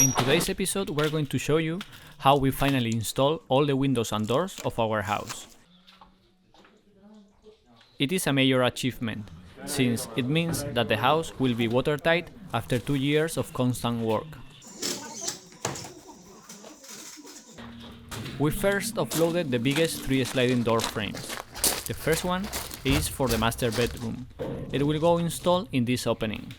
In today's episode, we're going to show you how we finally install all the windows and doors of our house. It is a major achievement, since it means that the house will be watertight after 2 years of constant work. We first offloaded the biggest 3 sliding door frames. The first one is for the master bedroom. It will go installed in this opening.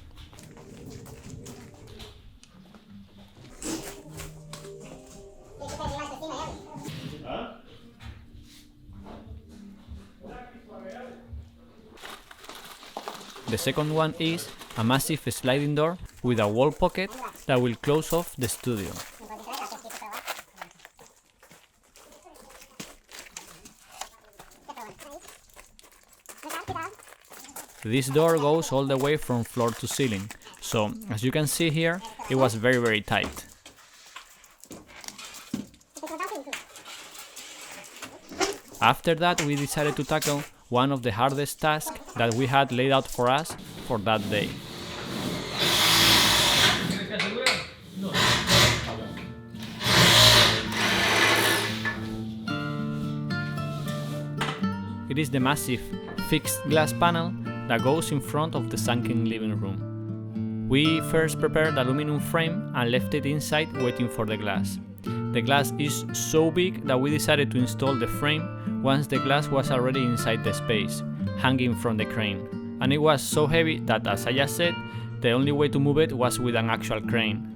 The second one is a massive sliding door with a wall pocket that will close off the studio. This door goes all the way from floor to ceiling, so as you can see here, it was very tight. After that, we decided to tackle one of the hardest tasks that we had laid out for us for that day. It is the massive fixed glass panel that goes in front of the sunken living room. We first prepared the aluminum frame and left it inside waiting for the glass. The glass is so big that we decided to install the frame once the glass was already inside the space, hanging from the crane. And it was so heavy that, as I just said, the only way to move it was with an actual crane.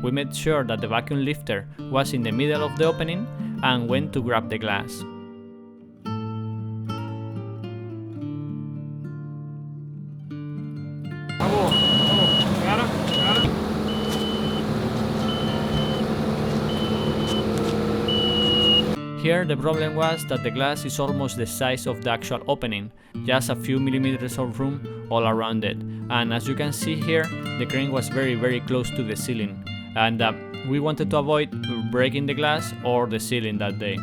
We made sure that the vacuum lifter was in the middle of the opening and went to grab the glass. Here the problem was that the glass is almost the size of the actual opening, just a few millimeters of room all around it. And as you can see here, the crane was very close to the ceiling. And we wanted to avoid breaking the glass or the ceiling that day.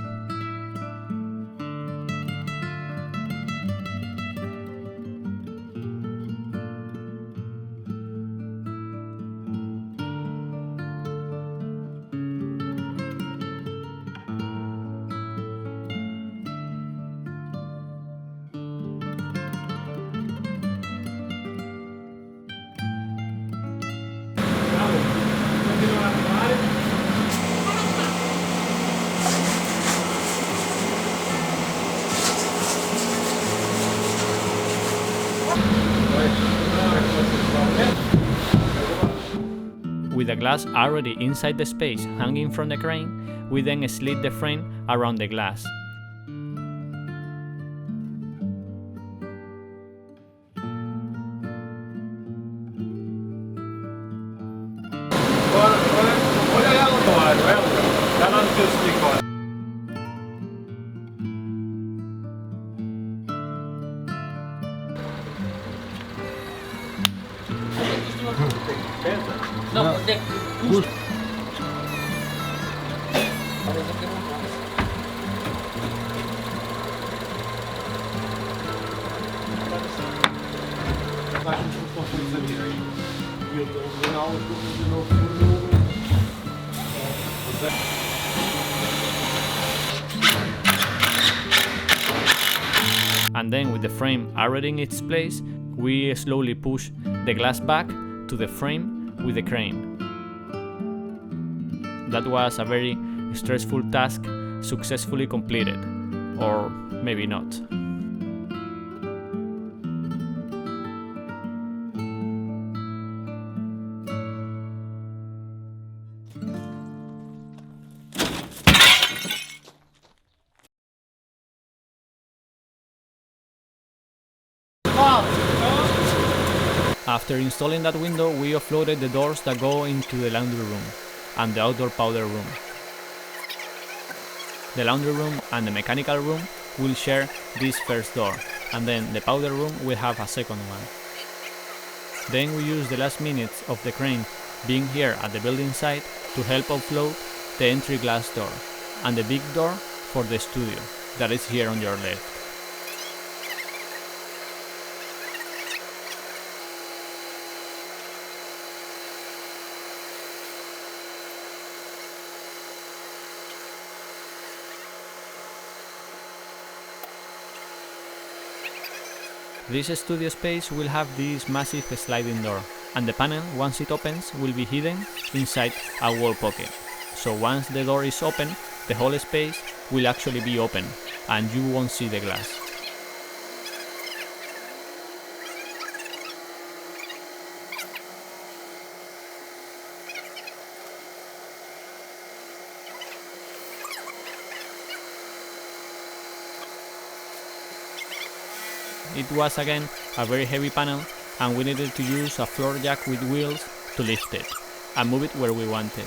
With the glass already inside the space hanging from the crane, we then slid the frame around the glass. Não, porque custa. And then, with the frame already in its place, we slowly push the glass back to the frame with the crane. That was a very stressful task, successfully completed, or maybe not. After installing that window, we offloaded the doors that go into the laundry room and the outdoor powder room. The laundry room and the mechanical room will share this first door, and then the powder room will have a second one. Then we use the last minutes of the crane being here at the building site to help offload the entry glass door and the big door for the studio that is here on your left. This studio space will have this massive sliding door, and the panel, once it opens, will be hidden inside a wall pocket. So once the door is open, the whole space will actually be open, and you won't see the glass. It was again a very heavy panel, and we needed to use a floor jack with wheels to lift it and move it where we wanted.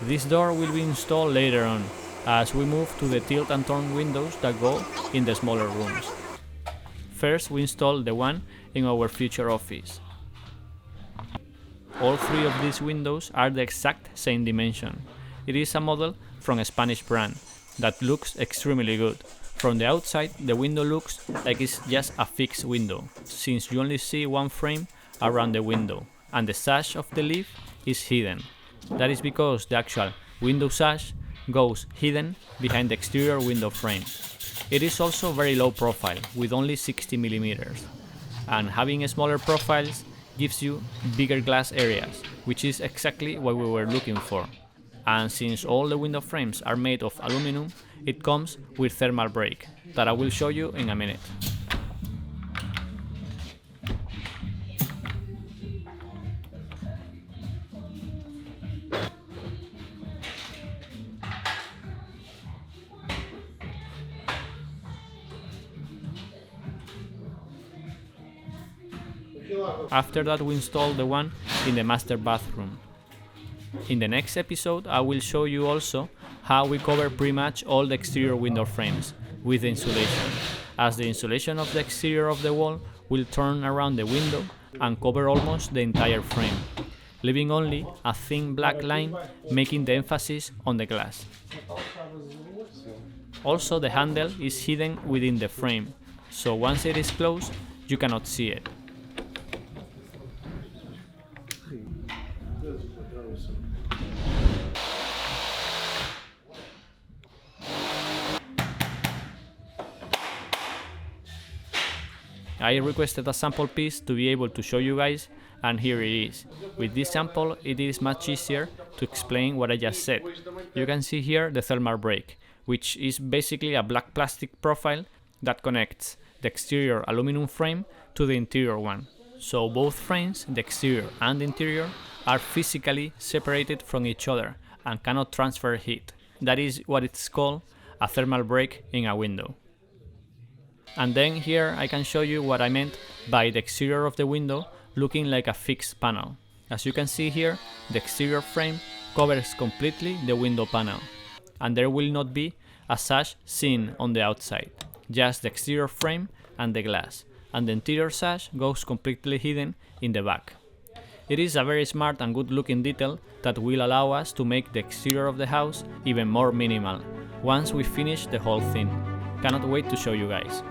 This door will be installed later on, as we move to the tilt and turn windows that go in the smaller rooms. First, we install the one in our future office. All three of these windows are the exact same dimension. It is a model from a Spanish brand that looks extremely good. From the outside, the window looks like it's just a fixed window, since you only see one frame around the window, and the sash of the leaf is hidden. That is because the actual window sash goes hidden behind the exterior window frame. It is also very low profile, with only 60 mm, and having smaller profiles gives you bigger glass areas, which is exactly what we were looking for. And since all the window frames are made of aluminum, it comes with thermal break, that I will show you in a minute. After that, we install the one in the master bathroom. In the next episode, I will show you also how we cover pretty much all the exterior window frames with the insulation, as the insulation of the exterior of the wall will turn around the window and cover almost the entire frame, leaving only a thin black line making the emphasis on the glass. Also, the handle is hidden within the frame, so once it is closed, you cannot see it. I requested a sample piece to be able to show you guys, and here it is. With this sample, it is much easier to explain what I just said. You can see here the thermal break, which is basically a black plastic profile that connects the exterior aluminum frame to the interior one. So both frames, the exterior and the interior, are physically separated from each other and cannot transfer heat. That is what it's called a thermal break in a window. And then here I can show you what I meant by the exterior of the window looking like a fixed panel. As you can see here, the exterior frame covers completely the window panel, and there will not be a sash seen on the outside, just the exterior frame and the glass, and the interior sash goes completely hidden in the back. It is a very smart and good looking detail that will allow us to make the exterior of the house even more minimal once we finish the whole thing. Cannot wait to show you guys.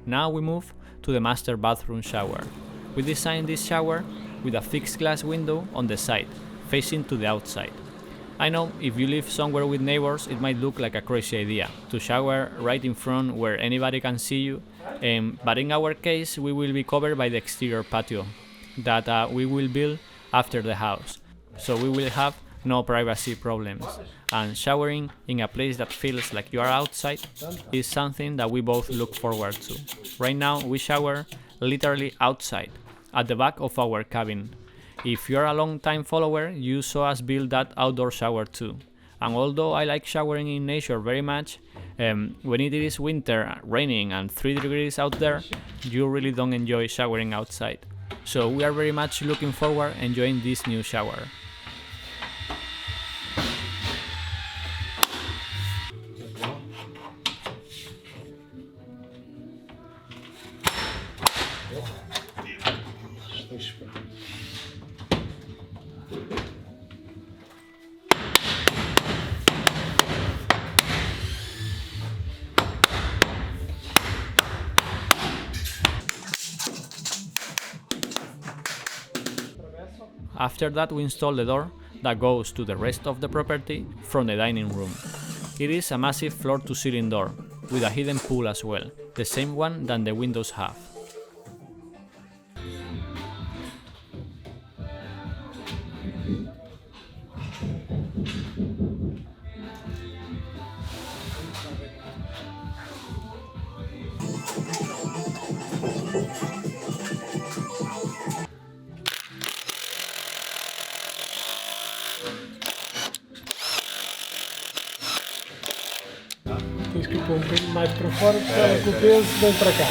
Now we move to the master bathroom shower. We designed this shower with a fixed glass window on the side, facing to the outside. I know if you live somewhere with neighbors, it might look like a crazy idea to shower right in front where anybody can see you, but in our case we will be covered by the exterior patio that we will build after the house, so we will have no privacy problems, and showering in a place that feels like you are outside is something that we both look forward to. Right now we shower literally outside, at the back of our cabin. If you're a long-time follower, you saw us build that outdoor shower too. And although I like showering in nature very much, when it is winter, raining and 3 degrees out there, you really don't enjoy showering outside. So we are very much looking forward enjoying this new shower. After that we install the door that goes to the rest of the property from the dining room. It is a massive floor-to-ceiling door, with a hidden pool as well, the same one that the windows have. Tens que pôr um bocadinho mais para fora, porque ela com o peso vem para cá.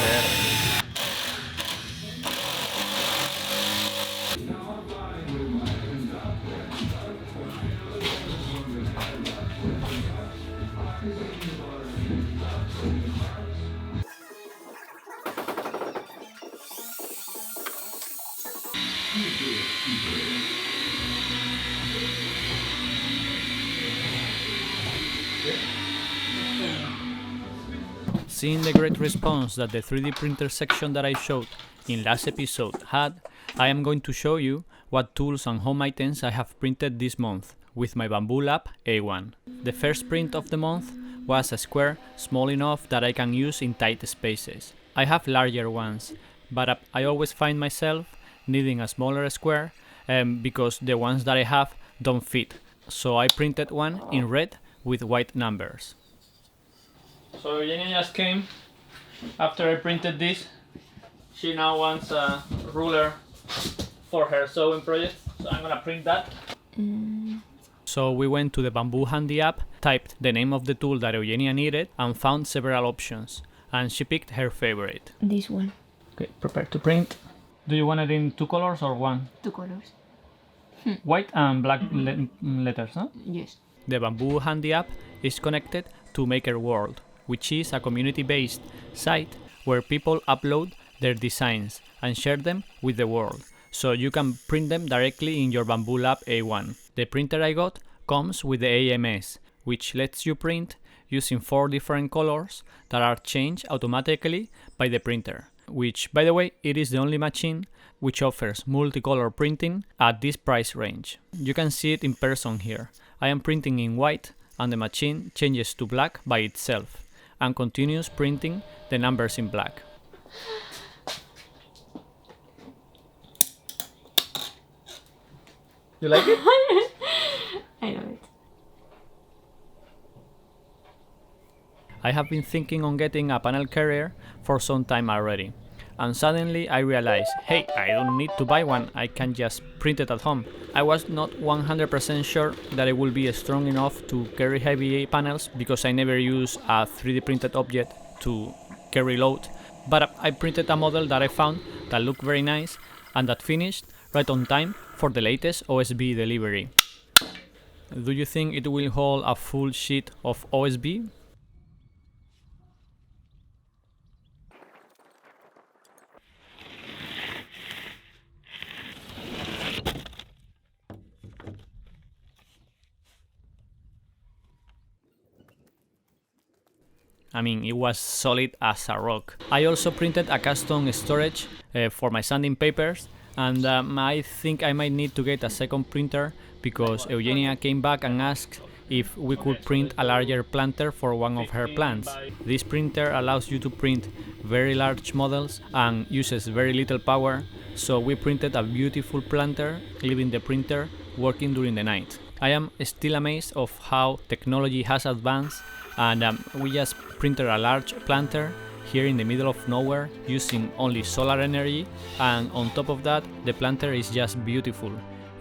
Seeing the great response that the 3D printer section that I showed in last episode had, I am going to show you what tools and home items I have printed this month with my bambulab A1. The first print of the month was a square small enough that I can use in tight spaces. I have larger ones, but I always find myself needing a smaller square because the ones that I have don't fit. So I printed one in red with white numbers. So Eugenia just came after I printed this. She now wants a ruler for her sewing project, so I'm gonna print that. So we went to the Bamboo Handy app, typed the name of the tool that Eugenia needed, and found several options, and she picked her favorite. This one. Okay, prepare to print. Do you want it in 2 colors or 1? 2 colors. White and black letters, huh? Yes. The Bamboo Handy app is connected to Maker World, which is a community-based site where people upload their designs and share them with the world, so you can print them directly in your bambulab A1. The printer I got comes with the AMS, which lets you print using 4 different colors that are changed automatically by the printer, which, by the way, it is the only machine which offers multicolor printing at this price range. You can see it in person here. I am printing in white and the machine changes to black by itself and continues printing the numbers in black. You like it? I know it. I have been thinking on getting a panel carrier for some time already, and suddenly I realized, hey, I don't need to buy one, I can just print it at home. I was not 100% sure that it will be strong enough to carry heavy panels because I never use a 3D printed object to carry load, but I printed a model that I found that looked very nice and that finished right on time for the latest OSB delivery. Do you think it will hold a full sheet of OSB? I mean, it was solid as a rock. I also printed a custom storage for my sanding papers, and I think I might need to get a second printer because Eugenia came back and asked if we could print a larger planter for one of her plants. This printer allows you to print very large models and uses very little power, so we printed a beautiful planter, leaving the printer working during the night. I am still amazed of how technology has advanced, and we just printed a large planter here in the middle of nowhere using only solar energy, and on top of that the planter is just beautiful.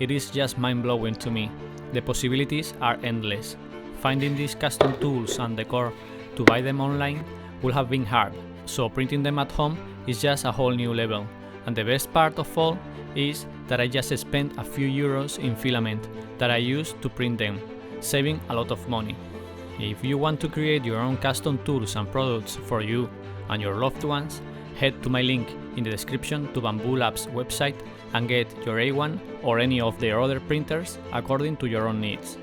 It is just mind-blowing to me. The possibilities are endless. Finding these custom tools and decor to buy them online would have been hard, so printing them at home is just a whole new level. And the best part of all is that I just spent a few euros in filament that I used to print them, saving a lot of money. If you want to create your own custom tools and products for you and your loved ones, head to my link in the description to Bambulabs website and get your A1 or any of their other printers according to your own needs.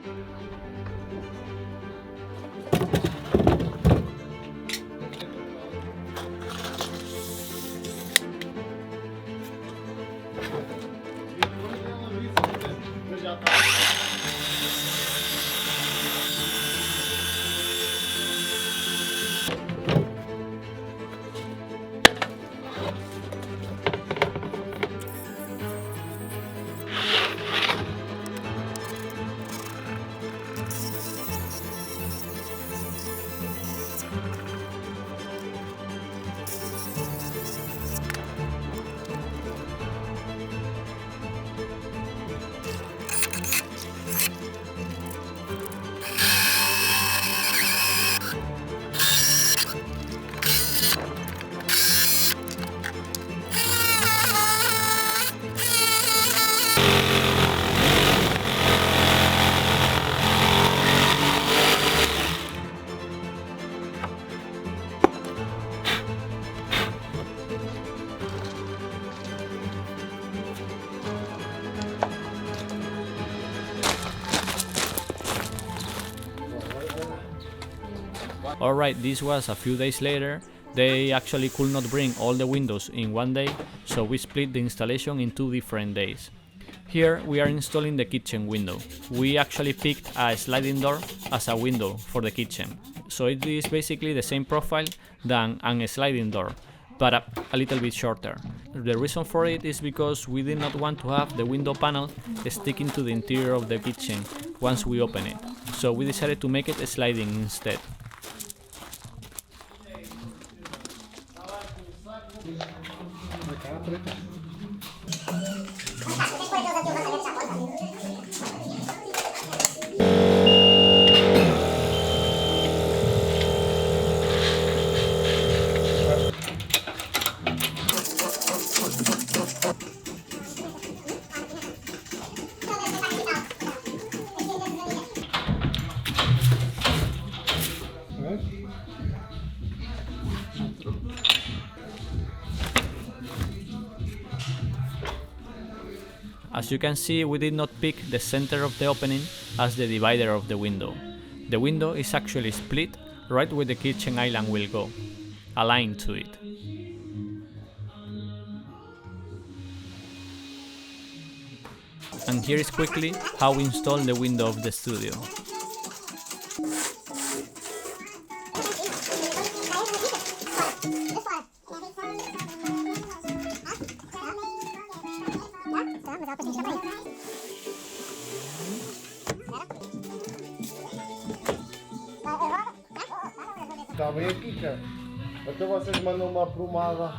Alright, this was a few days later. They actually could not bring all the windows in one day, so we split the installation in 2 different days. Here we are installing the kitchen window. We actually picked a sliding door as a window for the kitchen, so it is basically the same profile than a sliding door, but a little bit shorter. The reason for it is because we did not want to have the window panel sticking to the interior of the kitchen once we open it, so we decided to make it sliding instead. As you can see, we did not pick the center of the opening as the divider of the window. The window is actually split right where the kitchen island will go, aligned to it. And here is quickly how we install the window of the studio. Está bem aqui, cara. Então vocês mandam uma plumada.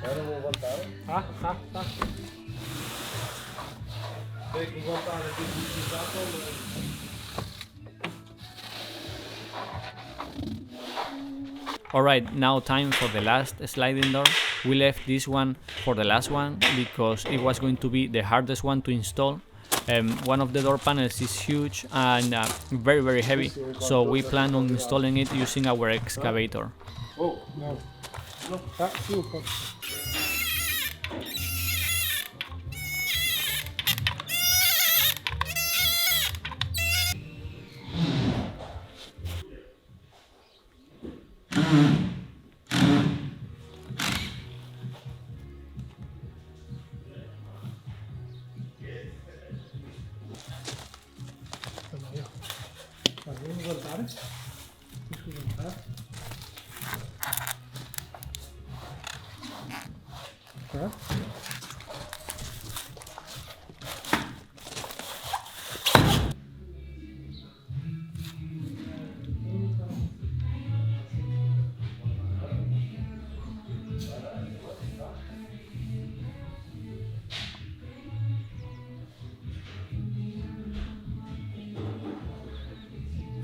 Agora vou levantar. Tá. Tem que levantar aqui de precisar também. Alright, now time for the last sliding door. We left this one for the last one because it was going to be the hardest one to install. One of the door panels is huge and very heavy, so we plan on installing it using our excavator. Oh, não. Tá, super.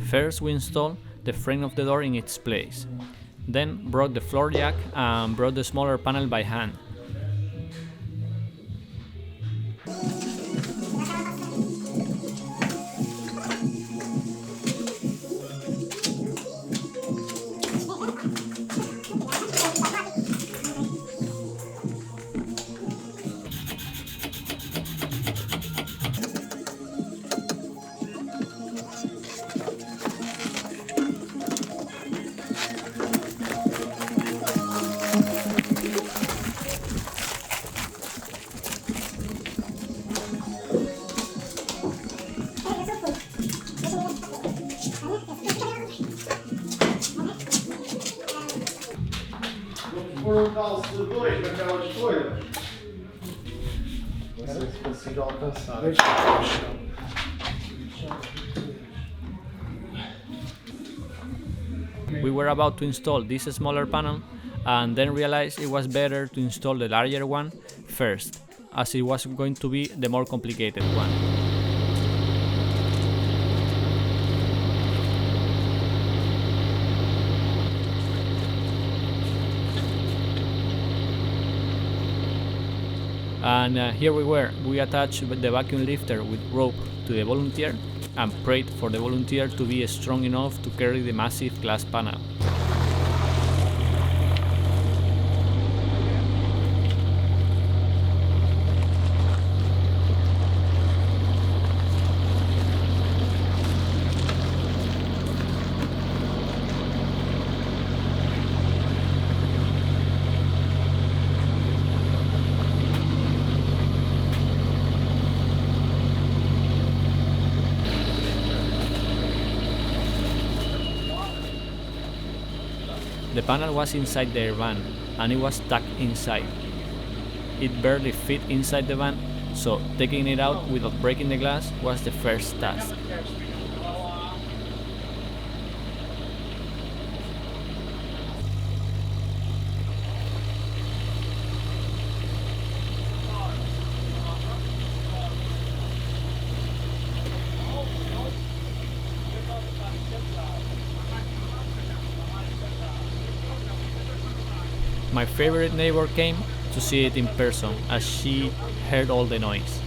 First we installed the frame of the door in its place, then brought the floor jack and brought the smaller panel by hand. Foram calços dois naquelas folhas. Não sei se consigo alcançar. We were about to install this smaller panel and then realized it was better to install the larger one first, as it was going to be the more complicated one. And here we were. We attached the vacuum lifter with rope to the volunteer and prayed for the volunteer to be strong enough to carry the massive glass panel. The panel was inside their van, and it was stuck inside. It barely fit inside the van, so taking it out without breaking the glass was the first task. My favorite neighbor came to see it in person, as she heard all the noise.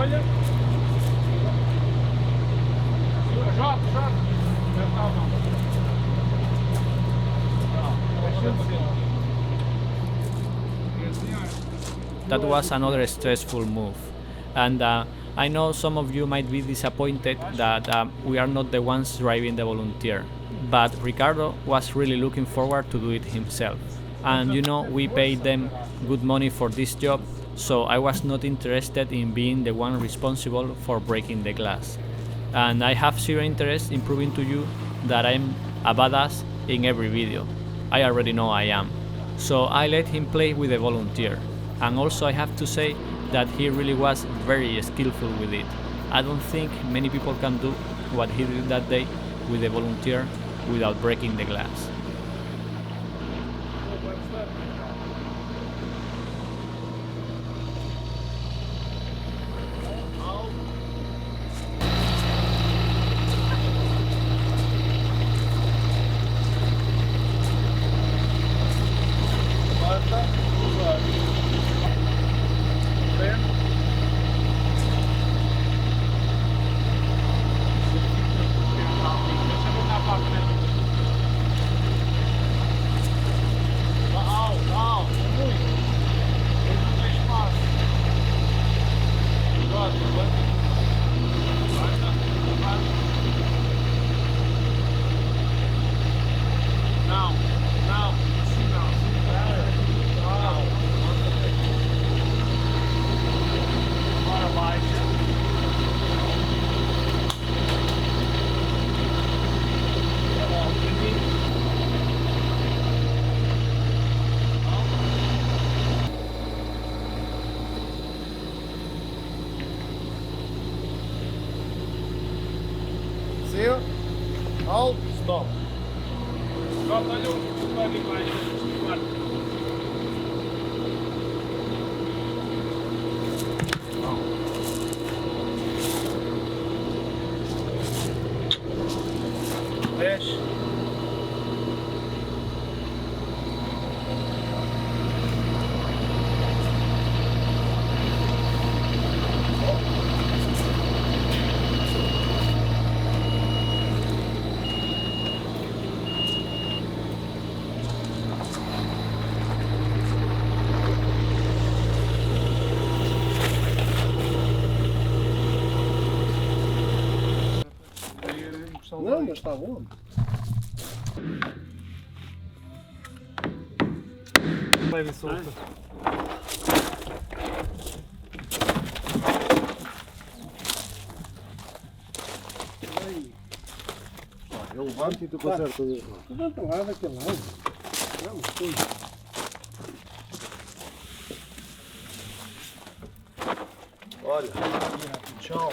Olha. Joga. That was another stressful move. And I know some of you might be disappointed that we are not the ones driving the volunteer, but Ricardo was really looking forward to do it himself. And you know, we paid them good money for this job, so I was not interested in being the one responsible for breaking the glass. And I have zero interest in proving to you that I'm a badass in every video. I already know I am. So I let him play with the volunteer. And also I have to say that he really was very skillful with it. I don't think many people can do what he did that day with the volunteer without breaking the glass. Zero. Halt. Stop. Stop, olha o código lá. Desce. Não, mas está bom. Leve solta. Eu levanto e tu consertas as mãos. Levanta lá daquele lado. Vamos, sim. Olha, tchau.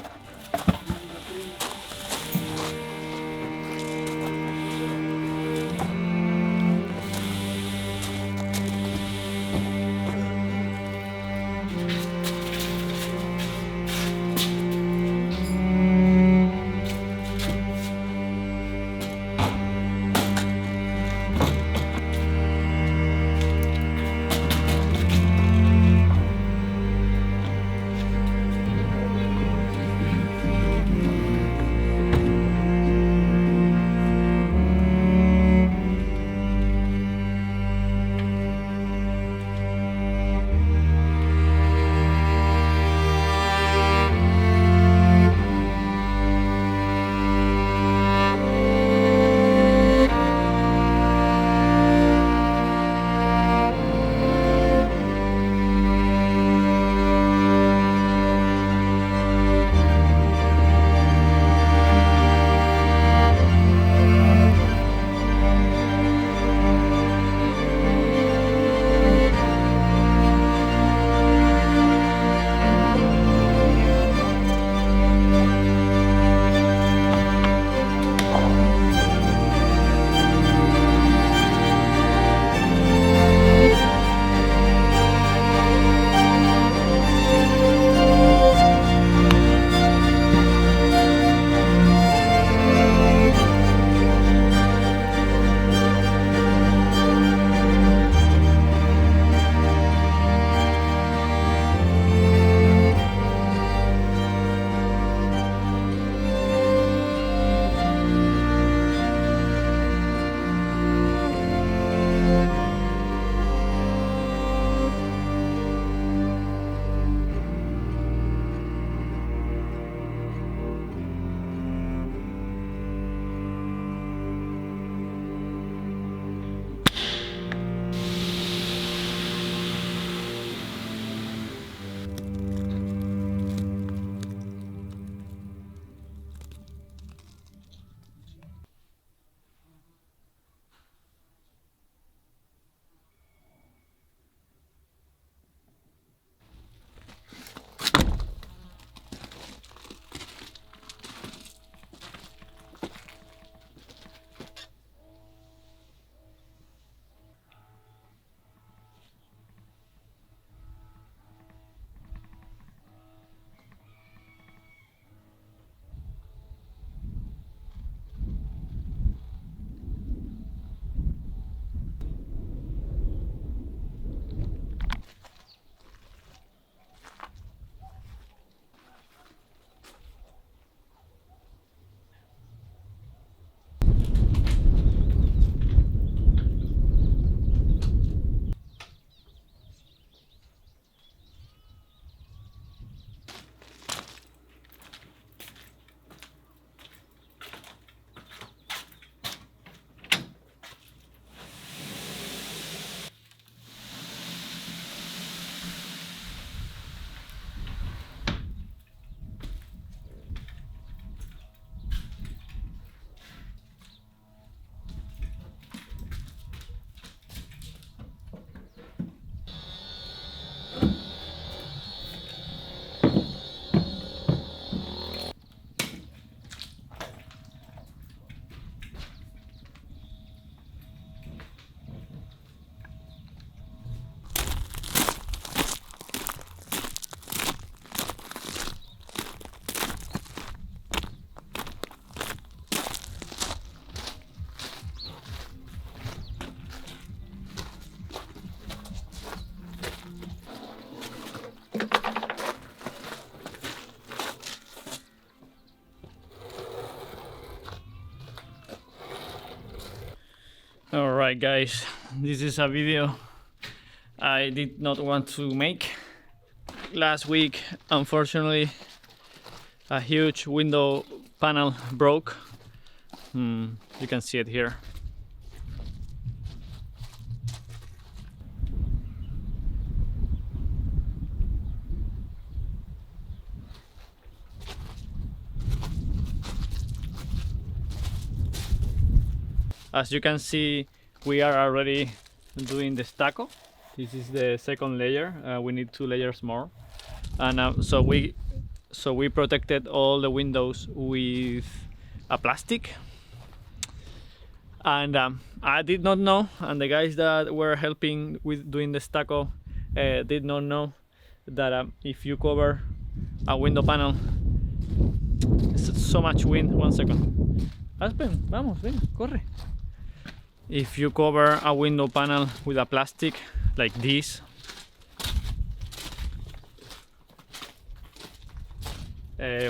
Alright guys, this is a video I did not want to make. Last week, unfortunately, a huge window panel broke. You can see it here. As you can see, we are already doing the stucco. This is the second layer. We need 2 layers more, and so we protected all the windows with a plastic. And I did not know, and the guys that were helping with doing the stucco did not know that if you cover a window panel, so much wind. 1 second. Aspen, vamos, ven, corre. If you cover a window panel with a plastic like this,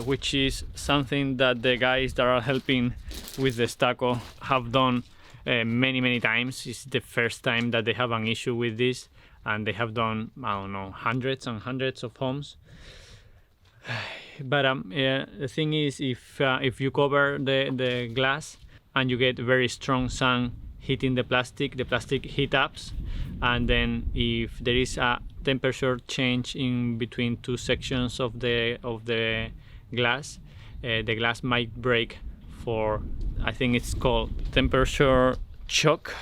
which is something that the guys that are helping with the stucco have done many times. It's the first time that they have an issue with this, and they have done, I don't know, hundreds and hundreds of homes. But the thing is, if you cover the glass and you get very strong sun hitting the plastic heat ups, and then if there is a temperature change in between 2 sections of the glass, the glass might break. For, I think it's called temperature shock.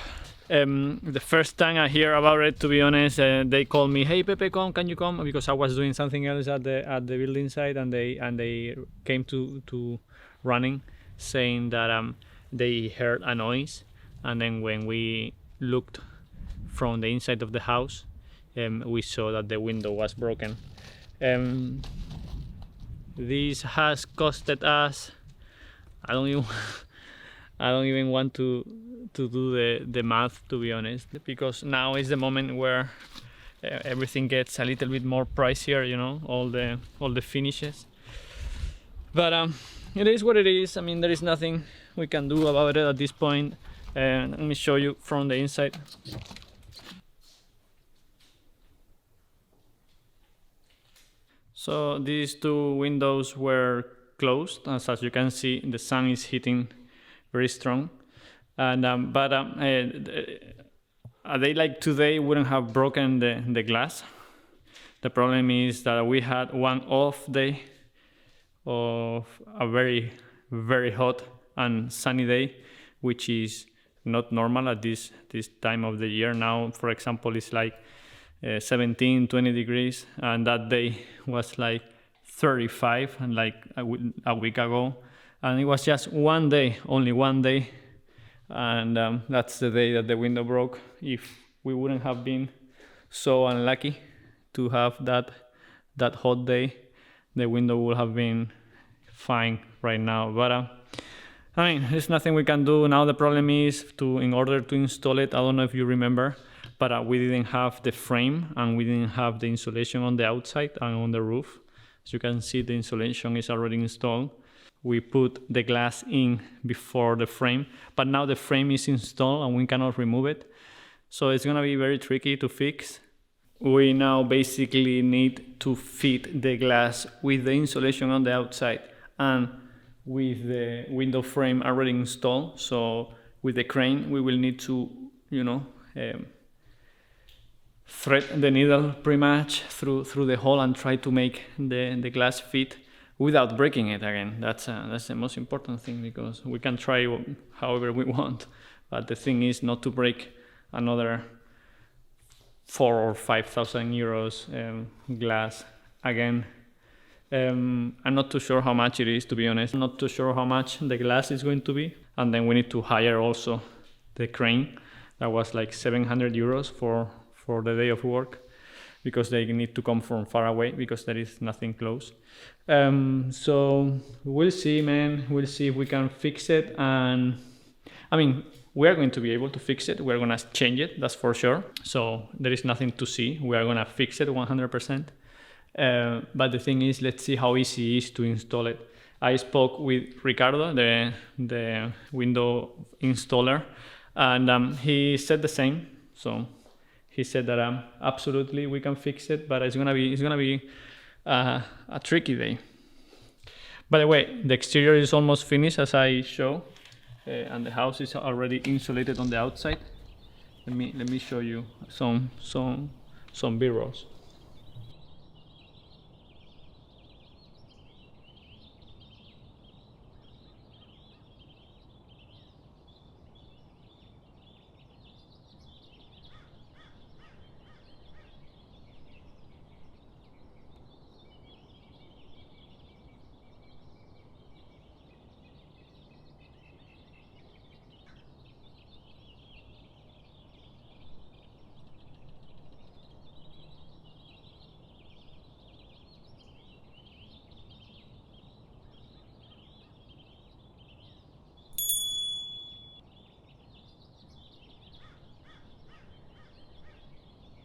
The first time I hear about it, to be honest, they called me, "Hey Pepe, can you come?" Because I was doing something else at the building site, and they came to running, saying that they heard a noise. And then when we looked from the inside of the house, we saw that the window was broken. This has costed us, I don't even want to do the math, to be honest, because now is the moment where everything gets a little bit more pricier, you know, all the finishes. But it is what it is. I mean, there is nothing we can do about it at this point. Let me show you from the inside. So these 2 windows were closed. As you can see, the sun is hitting very strong. And a day like today wouldn't have broken the glass. The problem is that we had one off day of a very hot and sunny day, which is not normal at this time of the year. Now, for example, it's like 17-20 degrees, and that day was like 35, and like a week ago, and it was just one day, only one day, and that's the day that the window broke. If we wouldn't have been so unlucky to have that hot day, the window would have been fine right now. But I mean, there's nothing we can do now. The problem is in order to install it, I don't know if you remember, but we didn't have the frame, and we didn't have the insulation on the outside and on the roof. As you can see, the insulation is already installed. We put the glass in before the frame, but now the frame is installed and we cannot remove it. So it's gonna be very tricky to fix. We now basically need to fit the glass with the insulation on the outside and with the window frame already installed. So with the crane, we will need to, thread the needle pretty much through the hole and try to make the glass fit without breaking it again. That's the most important thing, because we can try however we want, but the thing is not to break another 4,000 or 5,000 euros glass again. I'm not too sure how much it is, to be honest. I'm not too sure how much the glass is going to be, and then we need to hire also the crane. That was like 700 euros for the day of work, because they need to come from far away, because there is nothing close. So we'll see, man. We'll see if we can fix it, and I mean, we are going to be able to fix it. We're gonna change it, that's for sure. So there is nothing to see. We are gonna fix it 100%. But the thing is, let's see how easy it is to install it. I spoke with Ricardo, the window installer, And he said the same. So he said that absolutely we can fix it, but it's gonna be a tricky day. By the way, the exterior is almost finished, as I show, and the house is already insulated on the outside. Let me show you some B-rolls.